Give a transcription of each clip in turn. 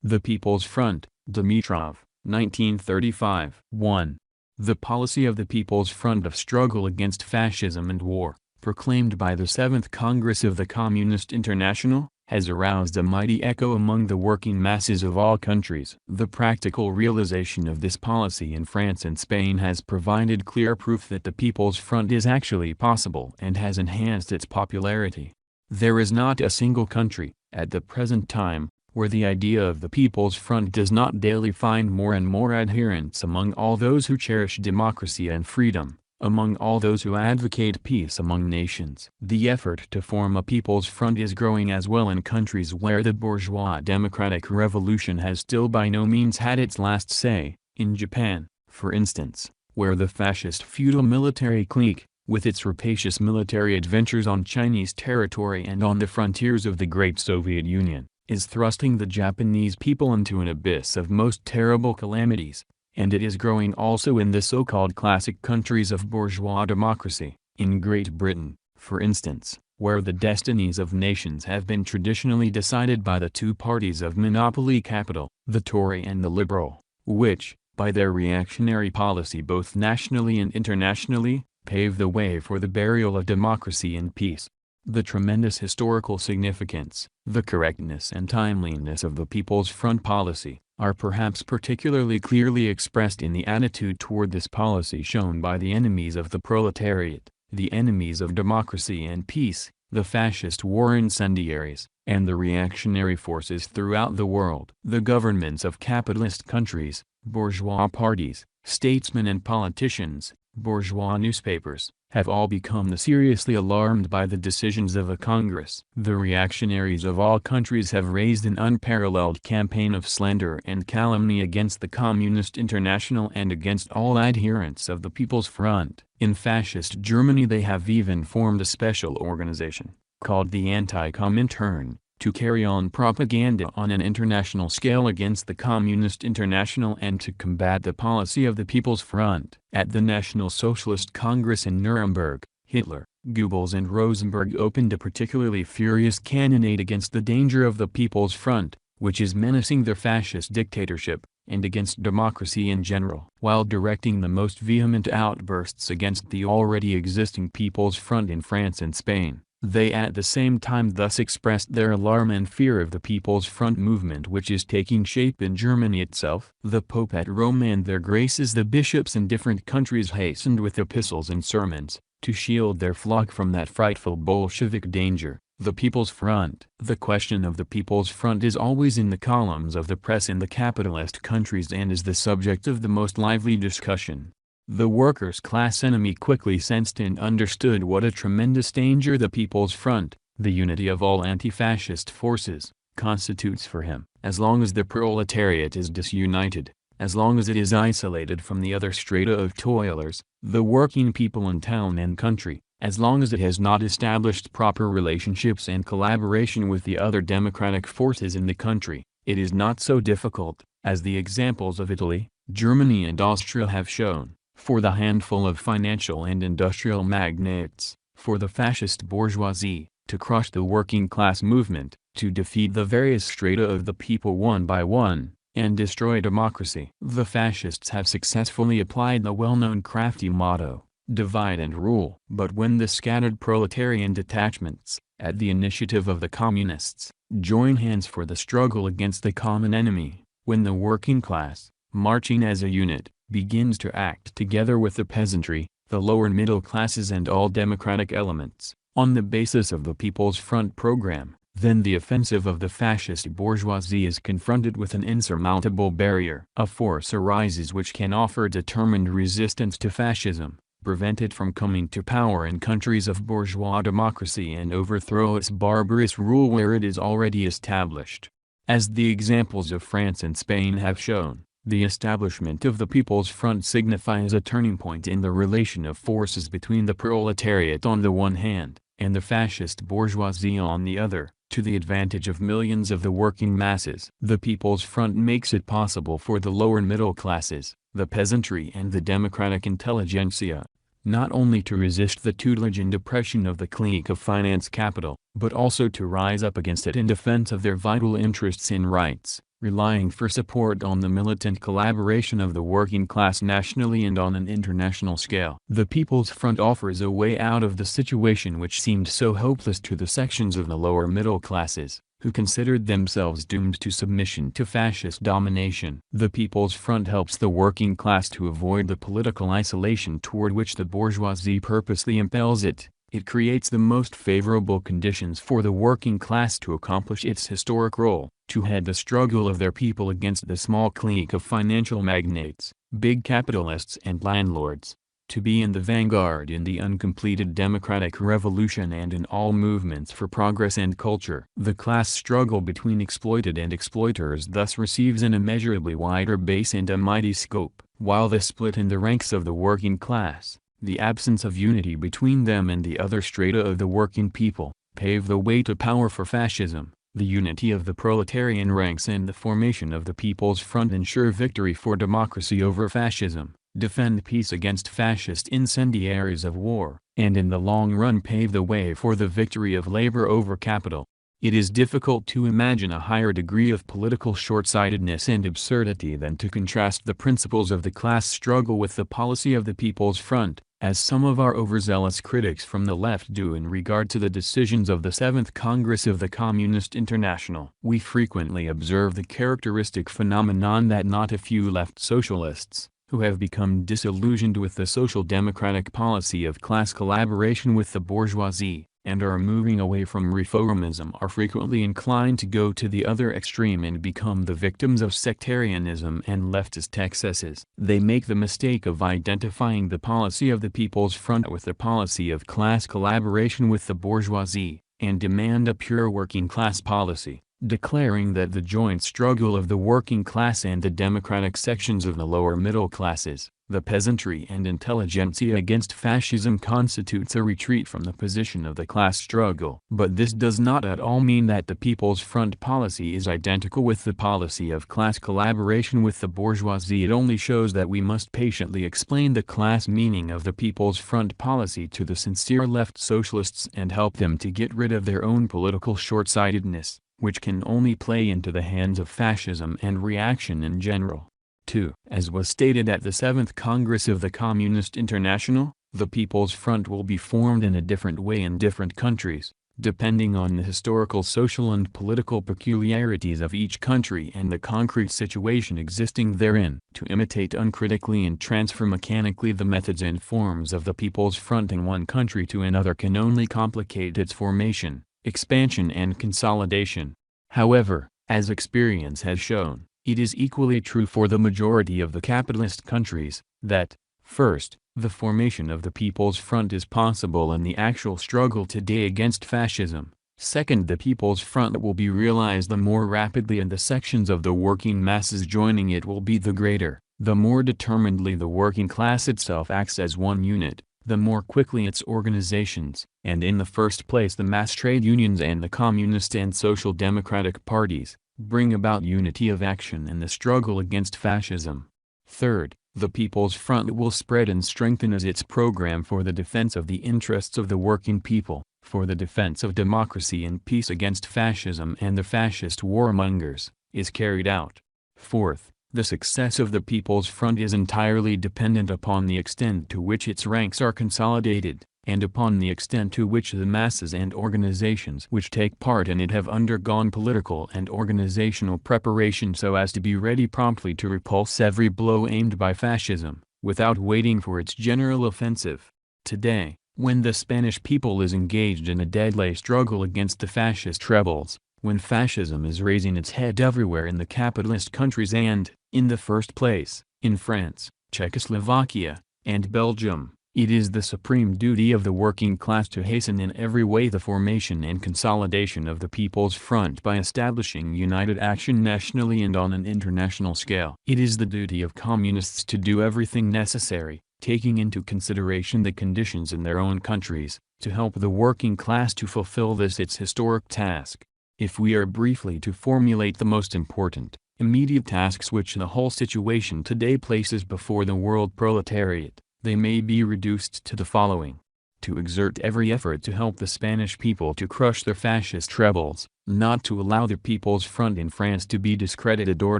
The People's Front, Dimitrov, 1935. 1. The policy of the People's Front of struggle against fascism and war, proclaimed by the Seventh Congress of the Communist International, has aroused a mighty echo among the working masses of all countries. The practical realization of this policy in France and Spain has provided clear proof that the People's Front is actually possible and has enhanced its popularity. There is not a single country, at the present time, where the idea of the People's Front does not daily find more and more adherents among all those who cherish democracy and freedom, among all those who advocate peace among nations. The effort to form a People's Front is growing as well in countries where the bourgeois democratic revolution has still by no means had its last say, in Japan, for instance, where the fascist feudal military clique, with its rapacious military adventures on Chinese territory and on the frontiers of the great Soviet Union, is thrusting the Japanese people into an abyss of most terrible calamities, and it is growing also in the so-called classic countries of bourgeois democracy, in Great Britain, for instance, where the destinies of nations have been traditionally decided by the two parties of monopoly capital, the Tory and the Liberal, which, by their reactionary policy both nationally and internationally, pave the way for the burial of democracy and peace. The tremendous historical significance, the correctness and timeliness of the People's Front policy, are perhaps particularly clearly expressed in the attitude toward this policy shown by the enemies of the proletariat, the enemies of democracy and peace, the fascist war incendiaries, and the reactionary forces throughout the world. The governments of capitalist countries, bourgeois parties, statesmen and politicians, bourgeois newspapers, have all become seriously alarmed by the decisions of a Congress. The reactionaries of all countries have raised an unparalleled campaign of slander and calumny against the Communist International and against all adherents of the People's Front. In fascist Germany they have even formed a special organization, called the Anti-Comintern, to carry on propaganda on an international scale against the Communist International and to combat the policy of the People's Front. At the National Socialist Congress in Nuremberg, Hitler, Goebbels and Rosenberg opened a particularly furious cannonade against the danger of the People's Front, which is menacing the fascist dictatorship, and against democracy in general. While directing the most vehement outbursts against the already existing People's Front in France and Spain, they at the same time thus expressed their alarm and fear of the People's Front movement which is taking shape in Germany itself. The Pope at Rome and their graces the bishops in different countries hastened with epistles and sermons, to shield their flock from that frightful Bolshevik danger, the People's Front. The question of the People's Front is always in the columns of the press in the capitalist countries and is the subject of the most lively discussion. The workers' class enemy quickly sensed and understood what a tremendous danger the People's Front, the unity of all anti-fascist forces, constitutes for him. As long as the proletariat is disunited, as long as it is isolated from the other strata of toilers, the working people in town and country, as long as it has not established proper relationships and collaboration with the other democratic forces in the country, it is not so difficult, as the examples of Italy, Germany and Austria have shown, for the handful of financial and industrial magnates, for the fascist bourgeoisie, to crush the working class movement, to defeat the various strata of the people one by one, and destroy democracy. The fascists have successfully applied the well-known crafty motto, divide and rule. But when the scattered proletarian detachments, at the initiative of the communists, join hands for the struggle against the common enemy, when the working class, marching as a unit, begins to act together with the peasantry, the lower middle classes and all democratic elements, on the basis of the People's Front program, then the offensive of the fascist bourgeoisie is confronted with an insurmountable barrier. A force arises which can offer determined resistance to fascism, prevent it from coming to power in countries of bourgeois democracy and overthrow its barbarous rule where it is already established. As the examples of France and Spain have shown, the establishment of the People's Front signifies a turning point in the relation of forces between the proletariat on the one hand, and the fascist bourgeoisie on the other, to the advantage of millions of the working masses. The People's Front makes it possible for the lower middle classes, the peasantry and the democratic intelligentsia, not only to resist the tutelage and oppression of the clique of finance capital, but also to rise up against it in defense of their vital interests and rights. relying for support on the militant collaboration of the working class nationally and on an international scale. The People's Front offers a way out of the situation which seemed so hopeless to the sections of the lower middle classes, who considered themselves doomed to submission to fascist domination. The People's Front helps the working class to avoid the political isolation toward which the bourgeoisie purposely impels it. It creates the most favorable conditions for the working class to accomplish its historic role, to head the struggle of their people against the small clique of financial magnates, big capitalists and landlords, to be in the vanguard in the uncompleted democratic revolution and in all movements for progress and culture. The class struggle between exploited and exploiters thus receives an immeasurably wider base and a mighty scope, while the split in the ranks of the working class, the absence of unity between them and the other strata of the working people, pave the way to power for fascism. The unity of the proletarian ranks and the formation of the People's Front ensure victory for democracy over fascism, defend peace against fascist incendiaries of war, and in the long run pave the way for the victory of labor over capital. It is difficult to imagine a higher degree of political short-sightedness and absurdity than to contrast the principles of the class struggle with the policy of the People's Front, as some of our overzealous critics from the left do in regard to the decisions of the 7th Congress of the Communist International. We frequently observe the characteristic phenomenon that not a few left socialists, who have become disillusioned with the social democratic policy of class collaboration with the bourgeoisie, and are moving away from reformism, are frequently inclined to go to the other extreme and become the victims of sectarianism and leftist excesses. They make the mistake of identifying the policy of the People's Front with the policy of class collaboration with the bourgeoisie, and demand a pure working class policy, declaring that the joint struggle of the working class and the democratic sections of the lower middle classes, the peasantry and intelligentsia against fascism constitutes a retreat from the position of the class struggle. But this does not at all mean that the People's Front policy is identical with the policy of class collaboration with the bourgeoisie. It only shows that we must patiently explain the class meaning of the People's Front policy to the sincere left socialists and help them to get rid of their own political short-sightedness, which can only play into the hands of fascism and reaction in general. 2. As was stated at the 7th Congress of the Communist International, the People's Front will be formed in a different way in different countries, depending on the historical, social and political peculiarities of each country and the concrete situation existing therein. To imitate uncritically and transfer mechanically the methods and forms of the People's Front in one country to another can only complicate its formation, expansion and consolidation. However, as experience has shown, it is equally true for the majority of the capitalist countries, that, first, the formation of the People's Front is possible in the actual struggle today against fascism. Second, the People's Front will be realized the more rapidly and the sections of the working masses joining it will be the greater. The more determinedly the working class itself acts as one unit, the more quickly its organizations, and in the first place the mass trade unions and the communist and social democratic parties, bring about unity of action in the struggle against fascism. Third, the People's Front will spread and strengthen as its program for the defense of the interests of the working people, for the defense of democracy and peace against fascism and the fascist warmongers, is carried out. Fourth, the success of the People's Front is entirely dependent upon the extent to which its ranks are consolidated, and upon the extent to which the masses and organizations which take part in it have undergone political and organizational preparation so as to be ready promptly to repulse every blow aimed by fascism, without waiting for its general offensive. Today, when the Spanish people is engaged in a deadly struggle against the fascist rebels, when fascism is raising its head everywhere in the capitalist countries and, in the first place, in France, Czechoslovakia, and Belgium, it is the supreme duty of the working class to hasten in every way the formation and consolidation of the People's Front by establishing united action nationally and on an international scale. It is the duty of communists to do everything necessary, taking into consideration the conditions in their own countries, to help the working class to fulfill this its historic task. If we are briefly to formulate the most important, immediate tasks which the whole situation today places before the world proletariat, they may be reduced to the following: to exert every effort to help the Spanish people to crush their fascist rebels, not to allow the People's Front in France to be discredited or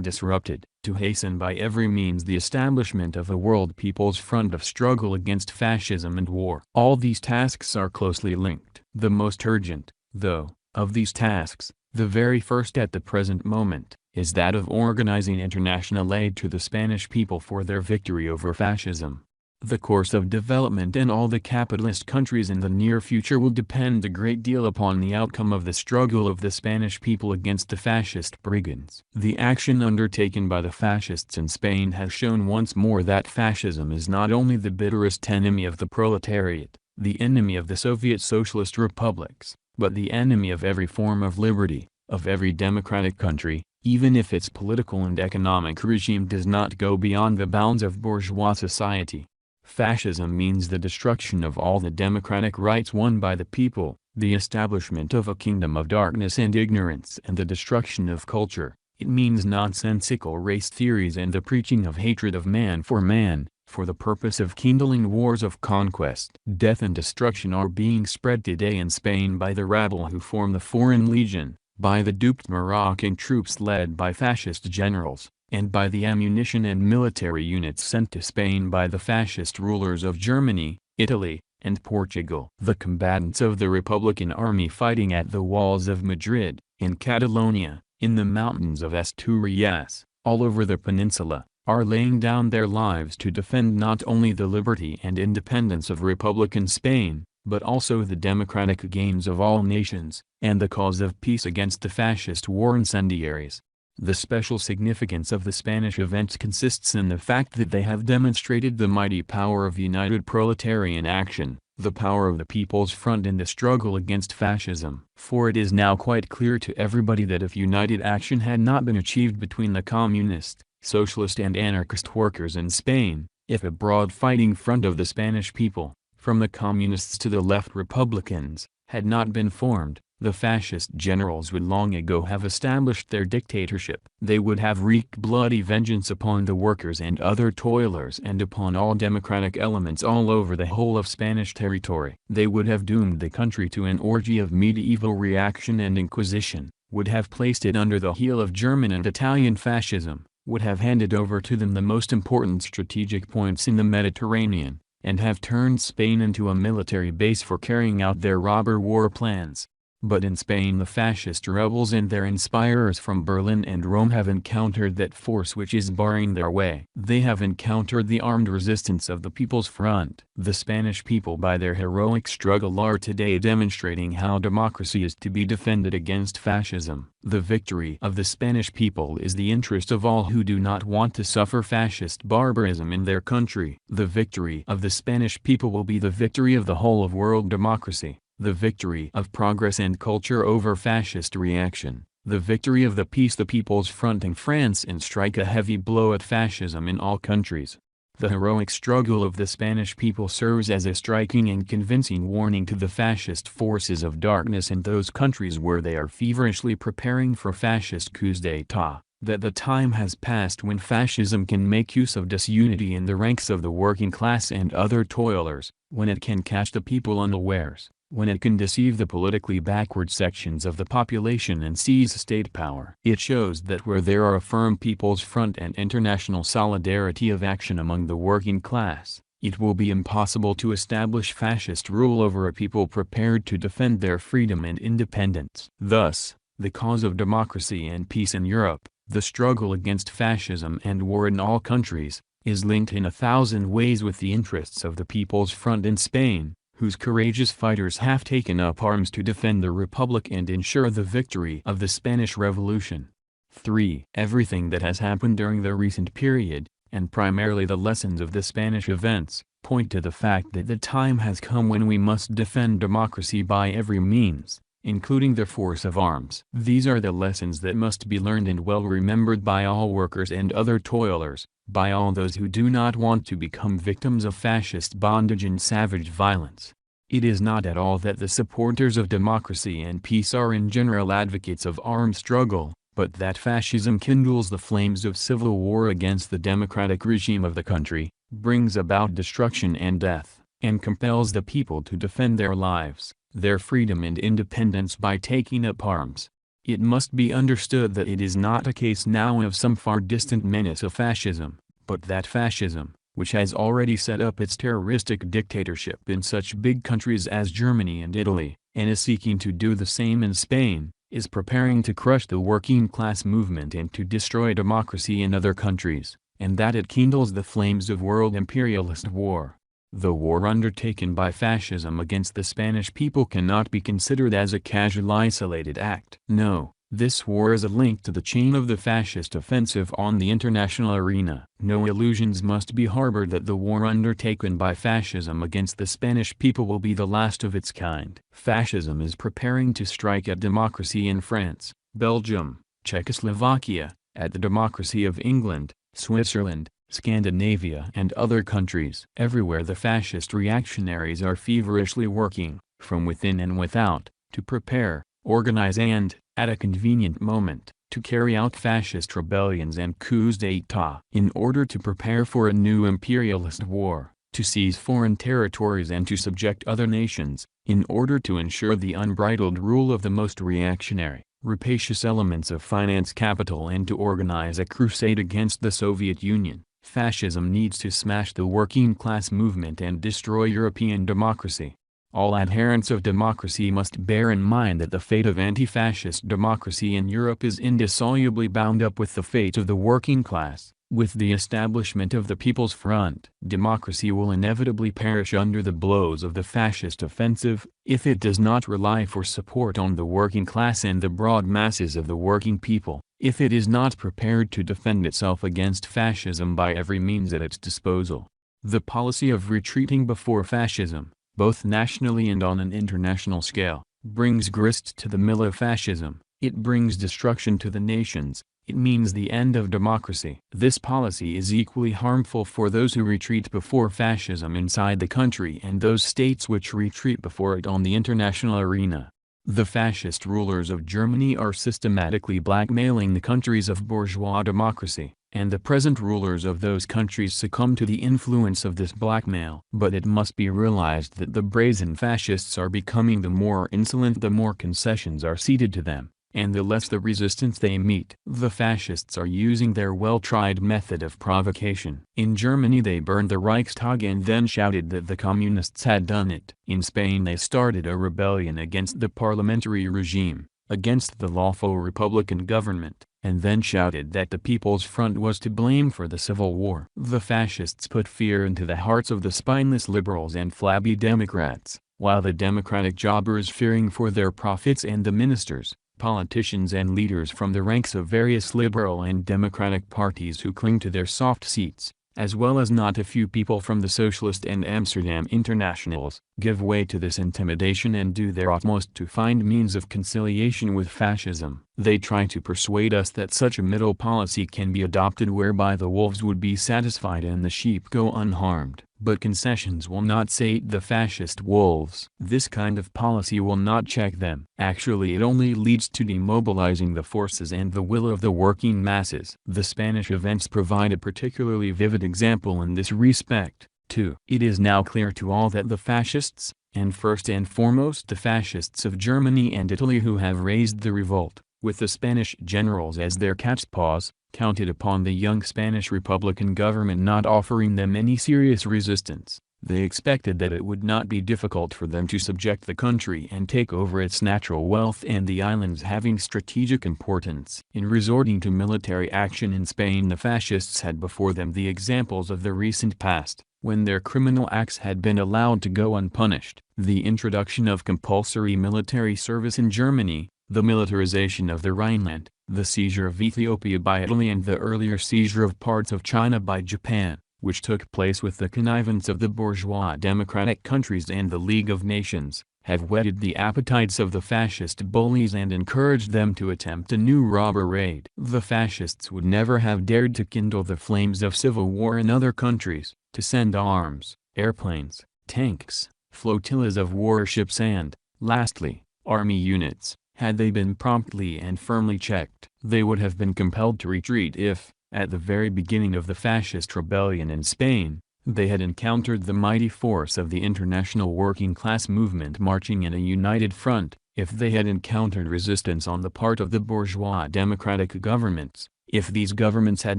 disrupted, to hasten by every means the establishment of a World People's Front of struggle against fascism and war. All these tasks are closely linked. The most urgent, though, of these tasks, the very first at the present moment, is that of organizing international aid to the Spanish people for their victory over fascism. The course of development in all the capitalist countries in the near future will depend a great deal upon the outcome of the struggle of the Spanish people against the fascist brigands. The action undertaken by the fascists in Spain has shown once more that fascism is not only the bitterest enemy of the proletariat, the enemy of the Soviet Socialist republics, but the enemy of every form of liberty, of every democratic country, even if its political and economic regime does not go beyond the bounds of bourgeois society. Fascism means the destruction of all the democratic rights won by the people, the establishment of a kingdom of darkness and ignorance and the destruction of culture. It means nonsensical race theories and the preaching of hatred of man, for the purpose of kindling wars of conquest. Death and destruction are being spread today in Spain by the rabble who form the Foreign Legion, by the duped Moroccan troops led by fascist generals, and by the ammunition and military units sent to Spain by the fascist rulers of Germany, Italy, and Portugal. The combatants of the Republican Army fighting at the walls of Madrid, in Catalonia, in the mountains of Asturias, all over the peninsula, are laying down their lives to defend not only the liberty and independence of Republican Spain, but also the democratic gains of all nations, and the cause of peace against the fascist war incendiaries. The special significance of the Spanish events consists in the fact that they have demonstrated the mighty power of united proletarian action, the power of the People's Front in the struggle against fascism. For it is now quite clear to everybody that if united action had not been achieved between the communist, socialist and anarchist workers in Spain, if a broad fighting front of the Spanish people, from the communists to the left Republicans, had not been formed, the fascist generals would long ago have established their dictatorship. They would have wreaked bloody vengeance upon the workers and other toilers and upon all democratic elements all over the whole of Spanish territory. They would have doomed the country to an orgy of medieval reaction and inquisition, would have placed it under the heel of German and Italian fascism, would have handed over to them the most important strategic points in the Mediterranean, and have turned Spain into a military base for carrying out their robber war plans. But in Spain the fascist rebels and their inspirers from Berlin and Rome have encountered that force which is barring their way. They have encountered the armed resistance of the People's Front. The Spanish people by their heroic struggle are today demonstrating how democracy is to be defended against fascism. The victory of the Spanish people is the interest of all who do not want to suffer fascist barbarism in their country. The victory of the Spanish people will be the victory of the whole of world democracy. The victory of progress and culture over fascist reaction, the victory of the peace the People's Front in France and strike a heavy blow at fascism in all countries. The heroic struggle of the Spanish people serves as a striking and convincing warning to the fascist forces of darkness in those countries where they are feverishly preparing for fascist coups d'état, that the time has passed when fascism can make use of disunity in the ranks of the working class and other toilers, when it can catch the people unawares, when it can deceive the politically backward sections of the population and seize state power. It shows that where there are a firm People's Front and international solidarity of action among the working class, it will be impossible to establish fascist rule over a people prepared to defend their freedom and independence. Thus, the cause of democracy and peace in Europe, the struggle against fascism and war in all countries, is linked in 1,000 ways with the interests of the People's Front in Spain, whose courageous fighters have taken up arms to defend the Republic and ensure the victory of the Spanish Revolution. 3. Everything that has happened during the recent period, and primarily the lessons of the Spanish events, point to the fact that the time has come when we must defend democracy by every means, including the force of arms. These are the lessons that must be learned and well remembered by all workers and other toilers, by all those who do not want to become victims of fascist bondage and savage violence. It is not at all that the supporters of democracy and peace are in general advocates of armed struggle, but that fascism kindles the flames of civil war against the democratic regime of the country, brings about destruction and death, and compels the people to defend their lives, their freedom and independence by taking up arms. It must be understood that it is not a case now of some far distant menace of fascism, but that fascism, which has already set up its terroristic dictatorship in such big countries as Germany and Italy, and is seeking to do the same in Spain, is preparing to crush the working class movement and to destroy democracy in other countries, and that it kindles the flames of world imperialist war. The war undertaken by fascism against the Spanish people cannot be considered as a casual isolated act. No, this war is a link to the chain of the fascist offensive on the international arena. No illusions must be harbored that the war undertaken by fascism against the Spanish people will be the last of its kind. Fascism is preparing to strike at democracy in France, Belgium, Czechoslovakia, at the democracy of England, Switzerland, Scandinavia and other countries. Everywhere the fascist reactionaries are feverishly working, from within and without, to prepare, organize and, at a convenient moment, to carry out fascist rebellions and coups d'état. In order to prepare for a new imperialist war, to seize foreign territories and to subject other nations, in order to ensure the unbridled rule of the most reactionary, rapacious elements of finance capital and to organize a crusade against the Soviet Union, fascism needs to smash the working class movement and destroy European democracy. All adherents of democracy must bear in mind that the fate of anti-fascist democracy in Europe is indissolubly bound up with the fate of the working class. With the establishment of the People's Front, democracy will inevitably perish under the blows of the fascist offensive, if it does not rely for support on the working class and the broad masses of the working people, if it is not prepared to defend itself against fascism by every means at its disposal. The policy of retreating before fascism, both nationally and on an international scale, brings grist to the mill of fascism, it brings destruction to the nations. It means the end of democracy. This policy is equally harmful for those who retreat before fascism inside the country and those states which retreat before it on the international arena. The fascist rulers of Germany are systematically blackmailing the countries of bourgeois democracy, and the present rulers of those countries succumb to the influence of this blackmail. But it must be realized that the brazen fascists are becoming the more insolent the more concessions are ceded to them, and the less the resistance they meet. The fascists are using their well-tried method of provocation. In Germany they burned the Reichstag and then shouted that the communists had done it. In Spain they started a rebellion against the parliamentary regime, against the lawful republican government, and then shouted that the People's Front was to blame for the civil war. The fascists put fear into the hearts of the spineless liberals and flabby Democrats, while the democratic jobbers fearing for their profits and the ministers, politicians and leaders from the ranks of various liberal and democratic parties who cling to their soft seats, as well as not a few people from the Socialist and Amsterdam Internationals, give way to this intimidation and do their utmost to find means of conciliation with fascism. They try to persuade us that such a middle policy can be adopted whereby the wolves would be satisfied and the sheep go unharmed. But concessions will not sate the fascist wolves. This kind of policy will not check them. Actually, it only leads to demobilizing the forces and the will of the working masses. The Spanish events provide a particularly vivid example in this respect, too. It is now clear to all that the fascists, and first and foremost the fascists of Germany and Italy who have raised the revolt, with the Spanish generals as their cat's paws, counted upon the young Spanish Republican government not offering them any serious resistance. They expected that it would not be difficult for them to subject the country and take over its natural wealth and the islands having strategic importance. In resorting to military action in Spain, the fascists had before them the examples of the recent past, when their criminal acts had been allowed to go unpunished. The introduction of compulsory military service in Germany, the militarization of the Rhineland, the seizure of Ethiopia by Italy and the earlier seizure of parts of China by Japan, which took place with the connivance of the bourgeois democratic countries and the League of Nations, have whetted the appetites of the fascist bullies and encouraged them to attempt a new robber raid. The fascists would never have dared to kindle the flames of civil war in other countries, to send arms, airplanes, tanks, flotillas of warships and, lastly, army units. Had they been promptly and firmly checked, they would have been compelled to retreat if, at the very beginning of the fascist rebellion in Spain, they had encountered the mighty force of the international working class movement marching in a united front, If they had encountered resistance on the part of the bourgeois democratic governments, if these governments had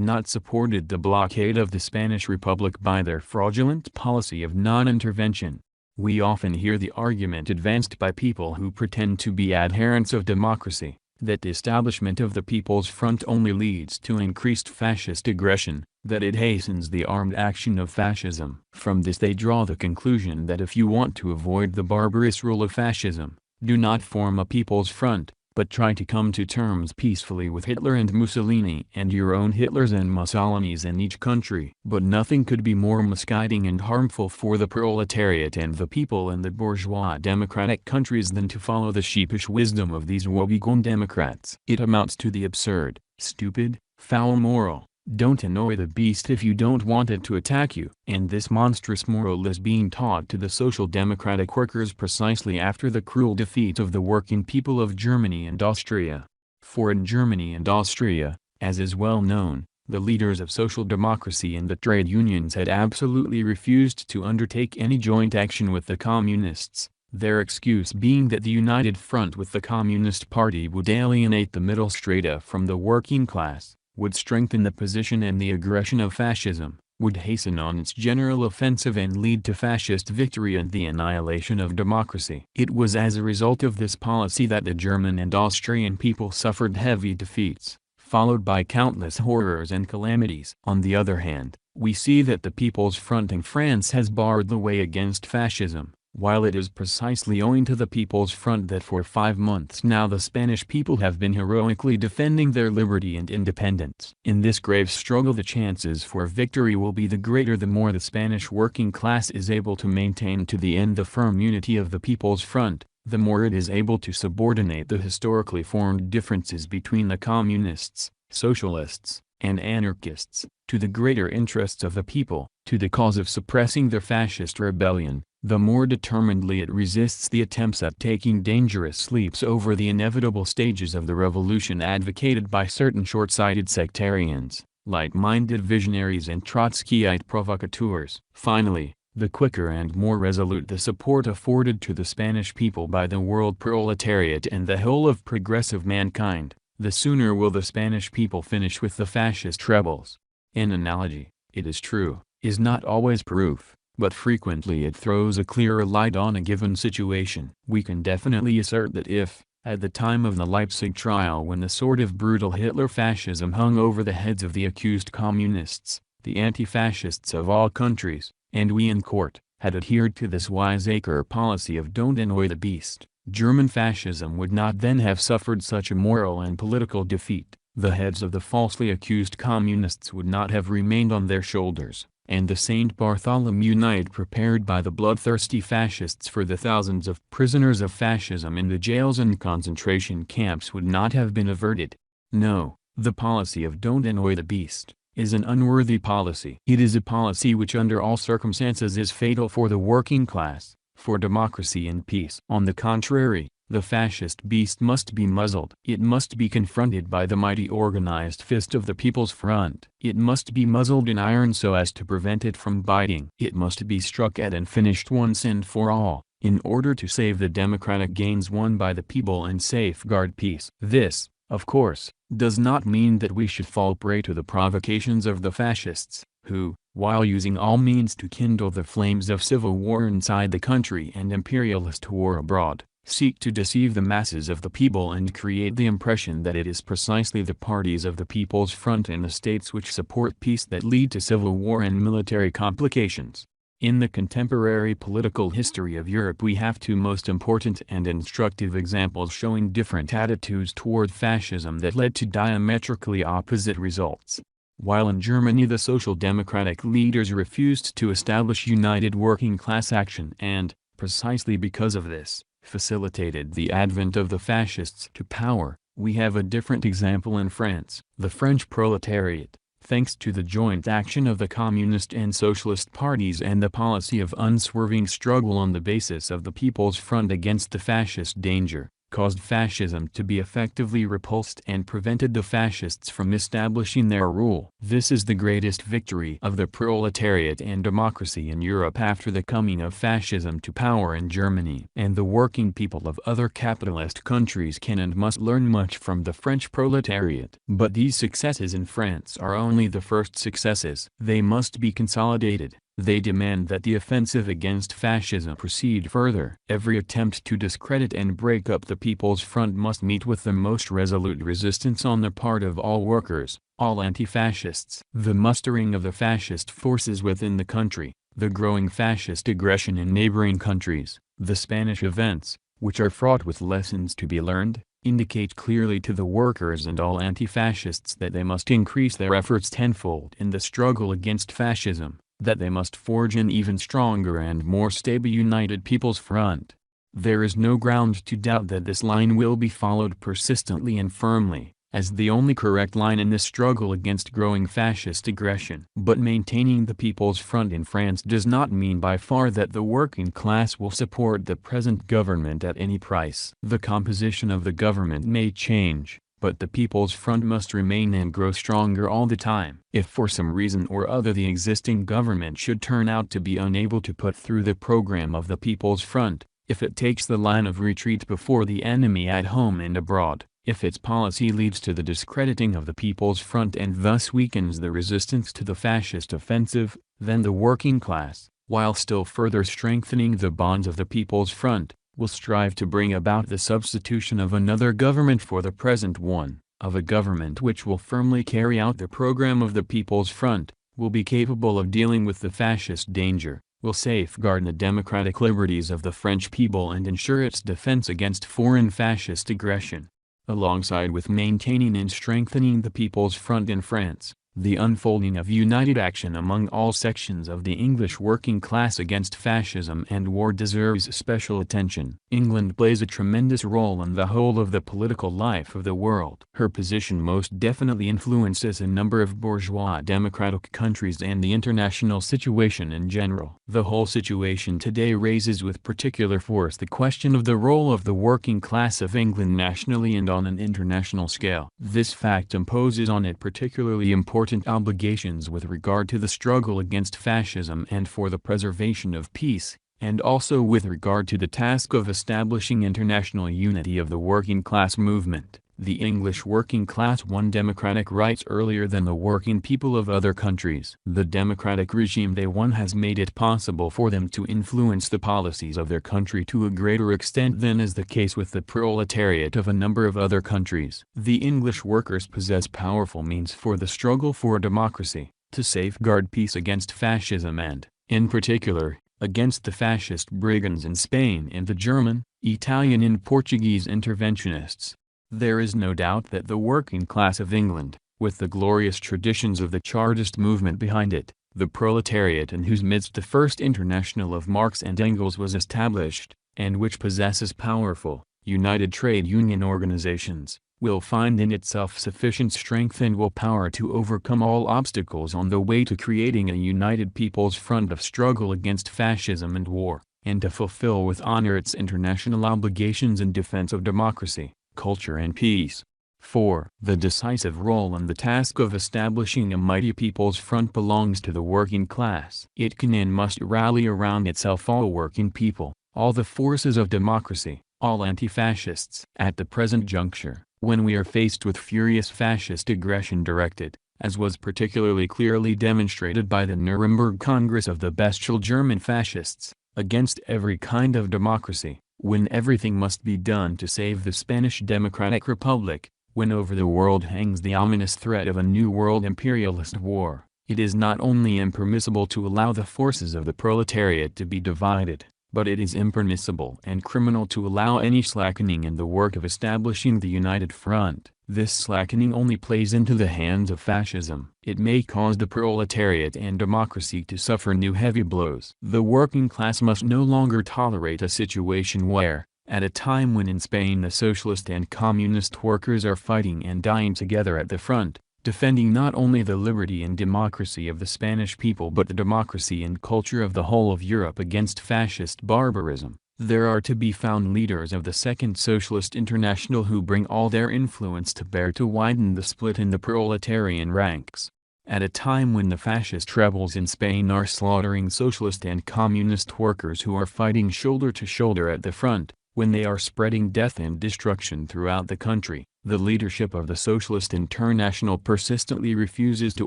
not supported the blockade of the Spanish Republic by their fraudulent policy of non-intervention. We often hear the argument advanced by people who pretend to be adherents of democracy, that the establishment of the People's Front only leads to increased fascist aggression, that it hastens the armed action of fascism. From this they draw the conclusion that if you want to avoid the barbarous rule of fascism, do not form a People's Front, but try to come to terms peacefully with Hitler and Mussolini and your own Hitlers and Mussolinis in each country. But nothing could be more misguiding and harmful for the proletariat and the people in the bourgeois democratic countries than to follow the sheepish wisdom of these woebegone democrats. It amounts to the absurd, stupid, foul moral, don't annoy the beast if you don't want it to attack you. And this monstrous moral is being taught to the social democratic workers precisely after the cruel defeat of the working people of Germany and Austria. For in Germany and Austria, as is well known, the leaders of social democracy and the trade unions had absolutely refused to undertake any joint action with the communists, their excuse being that the united front with the Communist Party would alienate the middle strata from the working class, would strengthen the position and the aggression of fascism, would hasten on its general offensive and lead to fascist victory and the annihilation of democracy. It was as a result of this policy that the German and Austrian people suffered heavy defeats, followed by countless horrors and calamities. On the other hand, we see that the People's Front in France has barred the way against fascism, while it is precisely owing to the People's Front that for 5 months now the Spanish people have been heroically defending their liberty and independence. In this grave struggle the chances for victory will be the greater the more the Spanish working class is able to maintain to the end the firm unity of the People's Front, the more it is able to subordinate the historically formed differences between the communists, socialists, and anarchists, to the greater interests of the people, to the cause of suppressing the fascist rebellion. The more determinedly it resists the attempts at taking dangerous leaps over the inevitable stages of the revolution advocated by certain short-sighted sectarians, light-minded visionaries and Trotskyite provocateurs. Finally, the quicker and more resolute the support afforded to the Spanish people by the world proletariat and the whole of progressive mankind, the sooner will the Spanish people finish with the fascist rebels. An analogy, it is true, is not always proof, but frequently it throws a clearer light on a given situation. We can definitely assert that if, at the time of the Leipzig trial when the sword of brutal Hitler fascism hung over the heads of the accused communists, the anti-fascists of all countries, and we in court, had adhered to this wiseacre policy of don't annoy the beast, German fascism would not then have suffered such a moral and political defeat, the heads of the falsely accused communists would not have remained on their shoulders, and the St. Bartholomew night prepared by the bloodthirsty fascists for the thousands of prisoners of fascism in the jails and concentration camps would not have been averted. No, the policy of don't annoy the beast is an unworthy policy. It is a policy which under all circumstances is fatal for the working class, for democracy and peace. On the contrary, the fascist beast must be muzzled. It must be confronted by the mighty organized fist of the People's Front. It must be muzzled in iron so as to prevent it from biting. It must be struck at and finished once and for all, in order to save the democratic gains won by the people and safeguard peace. This, of course, does not mean that we should fall prey to the provocations of the fascists, who, while using all means to kindle the flames of civil war inside the country and imperialist war abroad, seek to deceive the masses of the people and create the impression that it is precisely the parties of the People's Front and the states which support peace that lead to civil war and military complications. In the contemporary political history of Europe we have two most important and instructive examples showing different attitudes toward fascism that led to diametrically opposite results. While in Germany the social democratic leaders refused to establish united working class action and, precisely because of this, facilitated the advent of the fascists to power, we have a different example in France. The French proletariat, thanks to the joint action of the Communist and Socialist parties and the policy of unswerving struggle on the basis of the People's Front against the fascist danger, caused fascism to be effectively repulsed and prevented the fascists from establishing their rule. This is the greatest victory of the proletariat and democracy in Europe after the coming of fascism to power in Germany. And the working people of other capitalist countries can and must learn much from the French proletariat. But these successes in France are only the first successes. They must be consolidated. They demand that the offensive against fascism proceed further. Every attempt to discredit and break up the People's Front must meet with the most resolute resistance on the part of all workers, all anti-fascists. The mustering of the fascist forces within the country, the growing fascist aggression in neighboring countries, the Spanish events, which are fraught with lessons to be learned, indicate clearly to the workers and all anti-fascists that they must increase their efforts tenfold in the struggle against fascism, that they must forge an even stronger and more stable united People's Front. There is no ground to doubt that this line will be followed persistently and firmly, as the only correct line in this struggle against growing fascist aggression. But maintaining the People's Front in France does not mean by far that the working class will support the present government at any price. The composition of the government may change, but the People's Front must remain and grow stronger all the time. If for some reason or other the existing government should turn out to be unable to put through the program of the People's Front, if it takes the line of retreat before the enemy at home and abroad, if its policy leads to the discrediting of the People's Front and thus weakens the resistance to the fascist offensive, then the working class, while still further strengthening the bonds of the People's Front, will strive to bring about the substitution of another government for the present one, of a government which will firmly carry out the program of the People's Front, will be capable of dealing with the fascist danger, will safeguard the democratic liberties of the French people and ensure its defense against foreign fascist aggression. Alongside with maintaining and strengthening the People's Front in France, the unfolding of united action among all sections of the English working class against fascism and war deserves special attention. England plays a tremendous role in the whole of the political life of the world. Her position most definitely influences a number of bourgeois democratic countries and the international situation in general. The whole situation today raises with particular force the question of the role of the working class of England nationally and on an international scale. This fact imposes on it particularly important obligations with regard to the struggle against fascism and for the preservation of peace, and also with regard to the task of establishing international unity of the working class movement. The English working class won democratic rights earlier than the working people of other countries. The democratic regime they won has made it possible for them to influence the policies of their country to a greater extent than is the case with the proletariat of a number of other countries. The English workers possess powerful means for the struggle for democracy, to safeguard peace against fascism and, in particular, against the fascist brigands in Spain and the German, Italian and Portuguese interventionists. There is no doubt that the working class of England, with the glorious traditions of the Chartist movement behind it, the proletariat in whose midst the First International of Marx and Engels was established, and which possesses powerful, united trade union organizations, will find in itself sufficient strength and willpower to overcome all obstacles on the way to creating a united People's Front of struggle against fascism and war, and to fulfill with honor its international obligations in defense of democracy, culture and peace. 4. The decisive role in the task of establishing a mighty People's Front belongs to the working class. It can and must rally around itself all working people, all the forces of democracy, all anti-fascists. At the present juncture, when we are faced with furious fascist aggression directed, as was particularly clearly demonstrated by the Nuremberg Congress of the bestial German fascists, against every kind of democracy, when everything must be done to save the Spanish Democratic Republic, when over the world hangs the ominous threat of a new world imperialist war, it is not only impermissible to allow the forces of the proletariat to be divided, but it is impermissible and criminal to allow any slackening in the work of establishing the united front. This slackening only plays into the hands of fascism. It may cause the proletariat and democracy to suffer new heavy blows. The working class must no longer tolerate a situation where, at a time when in Spain the socialist and communist workers are fighting and dying together at the front, defending not only the liberty and democracy of the Spanish people but the democracy and culture of the whole of Europe against fascist barbarism, There are to be found leaders of the Second Socialist International who bring all their influence to bear to widen the split in the proletarian ranks. At a time when the fascist rebels in Spain are slaughtering socialist and communist workers who are fighting shoulder to shoulder at the front, when they are spreading death and destruction throughout the country, the leadership of the Socialist International persistently refuses to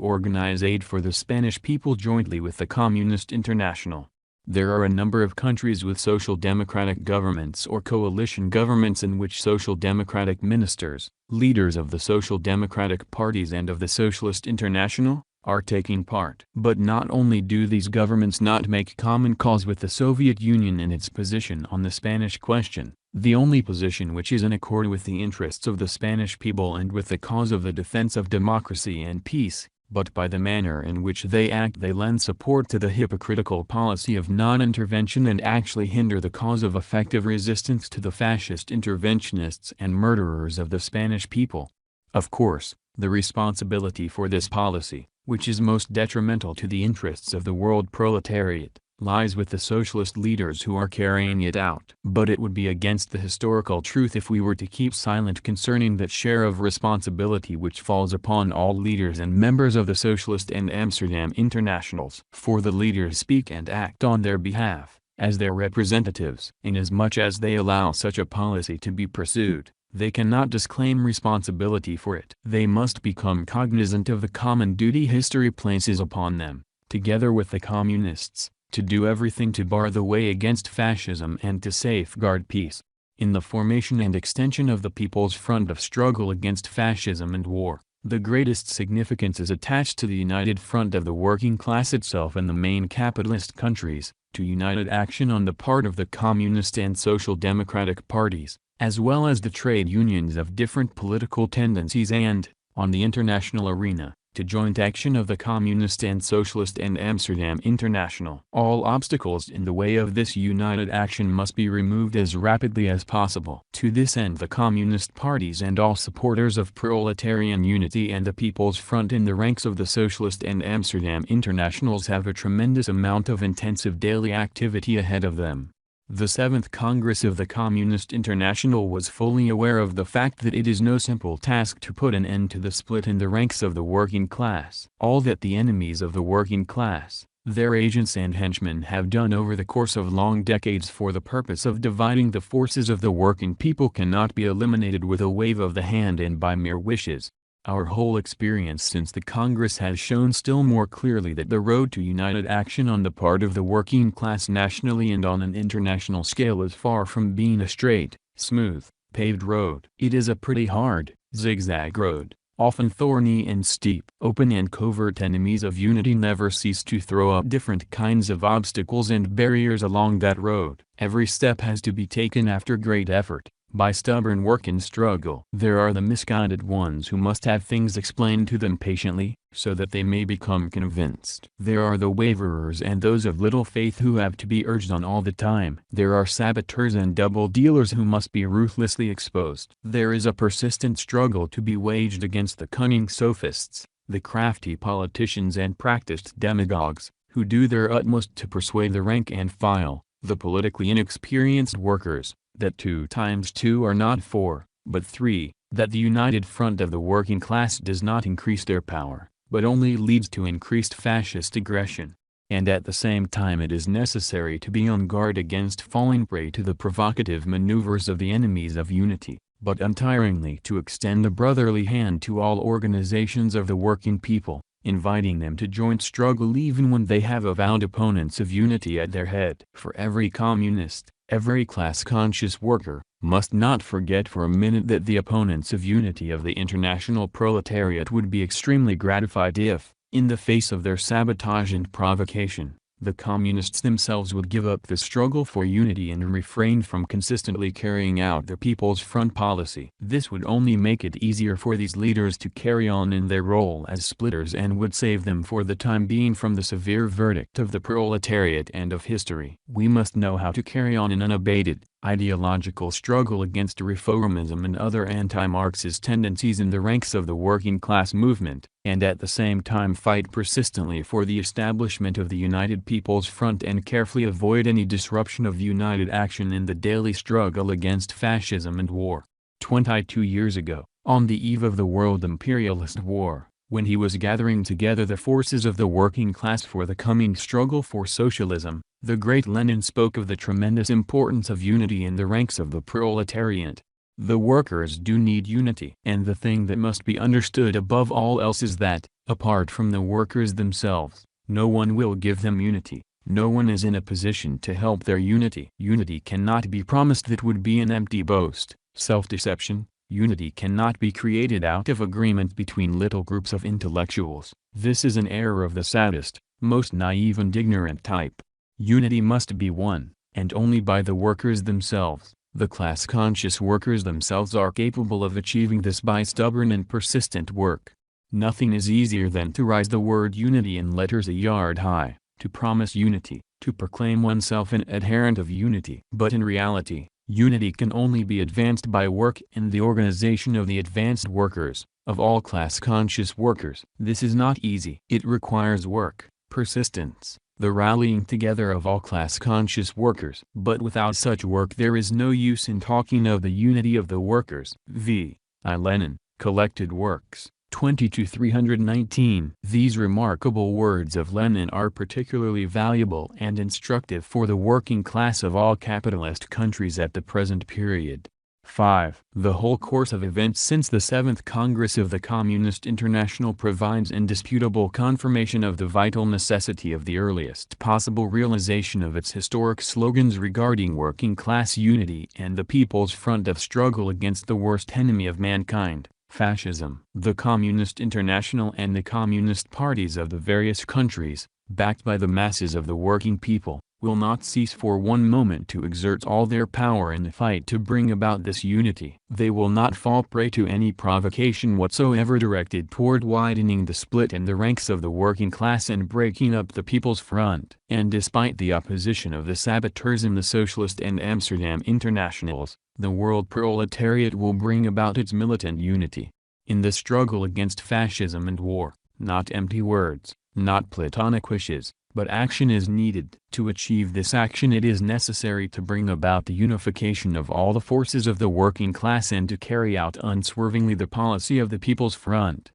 organize aid for the Spanish people jointly with the Communist International. There are a number of countries with social democratic governments or coalition governments in which social democratic ministers, leaders of the social democratic parties and of the Socialist International, are taking part. But not only do these governments not make common cause with the Soviet Union in its position on the Spanish question, the only position which is in accord with the interests of the Spanish people and with the cause of the defense of democracy and peace, but by the manner in which they act they lend support to the hypocritical policy of non-intervention and actually hinder the cause of effective resistance to the fascist interventionists and murderers of the Spanish people. Of course, the responsibility for this policy, which is most detrimental to the interests of the world proletariat, lies with the socialist leaders who are carrying it out. But it would be against the historical truth if we were to keep silent concerning that share of responsibility which falls upon all leaders and members of the Socialist and Amsterdam Internationals. For the leaders speak and act on their behalf, as their representatives. Inasmuch as they allow such a policy to be pursued, they cannot disclaim responsibility for it. They must become cognizant of the common duty history places upon them, together with the communists, to do everything to bar the way against fascism and to safeguard peace. In the formation and extension of the People's Front of Struggle against Fascism and War, the greatest significance is attached to the united front of the working class itself in the main capitalist countries, to united action on the part of the Communist and Social Democratic parties, as well as the trade unions of different political tendencies and, on the international arena, to joint action of the Communist and Socialist and Amsterdam International. All obstacles in the way of this united action must be removed as rapidly as possible. To this end the Communist parties and all supporters of proletarian unity and the People's Front in the ranks of the Socialist and Amsterdam Internationals have a tremendous amount of intensive daily activity ahead of them. The 7th Congress of the Communist International was fully aware of the fact that it is no simple task to put an end to the split in the ranks of the working class. All that the enemies of the working class, their agents and henchmen have done over the course of long decades for the purpose of dividing the forces of the working people cannot be eliminated with a wave of the hand and by mere wishes. Our whole experience since the Congress has shown still more clearly that the road to united action on the part of the working class nationally and on an international scale is far from being a straight, smooth, paved road. It is a pretty hard, zigzag road, often thorny and steep. Open and covert enemies of unity never cease to throw up different kinds of obstacles and barriers along that road. Every step has to be taken after great effort, by stubborn work and struggle. There are the misguided ones who must have things explained to them patiently, so that they may become convinced. There are the waverers and those of little faith who have to be urged on all the time. There are saboteurs and double dealers who must be ruthlessly exposed. There is a persistent struggle to be waged against the cunning sophists, the crafty politicians and practiced demagogues, who do their utmost to persuade the rank and file, the politically inexperienced workers, that 2 times 2 are not 4, but 3, that the united front of the working class does not increase their power, but only leads to increased fascist aggression. And at the same time it is necessary to be on guard against falling prey to the provocative maneuvers of the enemies of unity, but untiringly to extend the brotherly hand to all organizations of the working people, inviting them to joint struggle even when they have avowed opponents of unity at their head. For every communist, every class-conscious worker, must not forget for a minute that the opponents of unity of the international proletariat would be extremely gratified if, in the face of their sabotage and provocation, the communists themselves would give up the struggle for unity and refrain from consistently carrying out their People's Front policy. This would only make it easier for these leaders to carry on in their role as splitters and would save them for the time being from the severe verdict of the proletariat and of history. We must know how to carry on in unabated, ideological struggle against reformism and other anti-Marxist tendencies in the ranks of the working class movement, and at the same time fight persistently for the establishment of the United People's Front and carefully avoid any disruption of united action in the daily struggle against fascism and war. 22 years ago, on the eve of the world imperialist war, when he was gathering together the forces of the working class for the coming struggle for socialism, the great Lenin spoke of the tremendous importance of unity in the ranks of the proletariat. The workers do need unity. And the thing that must be understood above all else is that, apart from the workers themselves, no one will give them unity. No one is in a position to help their unity. Unity cannot be promised. That would be an empty boast, self-deception. Unity cannot be created out of agreement between little groups of intellectuals. This is an error of the saddest, most naive and ignorant type. Unity must be won, and only by the workers themselves. The class-conscious workers themselves are capable of achieving this by stubborn and persistent work. Nothing is easier than to rise the word unity in letters a yard high, to promise unity, to proclaim oneself an adherent of unity. But in reality, unity can only be advanced by work and the organization of the advanced workers, of all class-conscious workers. This is not easy. It requires work, persistence, the rallying together of all class-conscious workers. But without such work there is no use in talking of the unity of the workers. V. I. Lenin, Collected Works, 22-319. These remarkable words of Lenin are particularly valuable and instructive for the working class of all capitalist countries at the present period. 5. The whole course of events since the 7th Congress of the Communist International provides indisputable confirmation of the vital necessity of the earliest possible realization of its historic slogans regarding working class unity and the people's front of struggle against the worst enemy of mankind, fascism. The Communist International and the Communist parties of the various countries, backed by the masses of the working people, will not cease for one moment to exert all their power in the fight to bring about this unity. They will not fall prey to any provocation whatsoever directed toward widening the split in the ranks of the working class and breaking up the People's Front. And despite the opposition of the saboteurs in the Socialist and Amsterdam Internationals, the world proletariat will bring about its militant unity. In the struggle against fascism and war, not empty words, not platonic wishes, but action is needed. To achieve this action it is necessary to bring about the unification of all the forces of the working class and to carry out unswervingly the policy of the People's Front.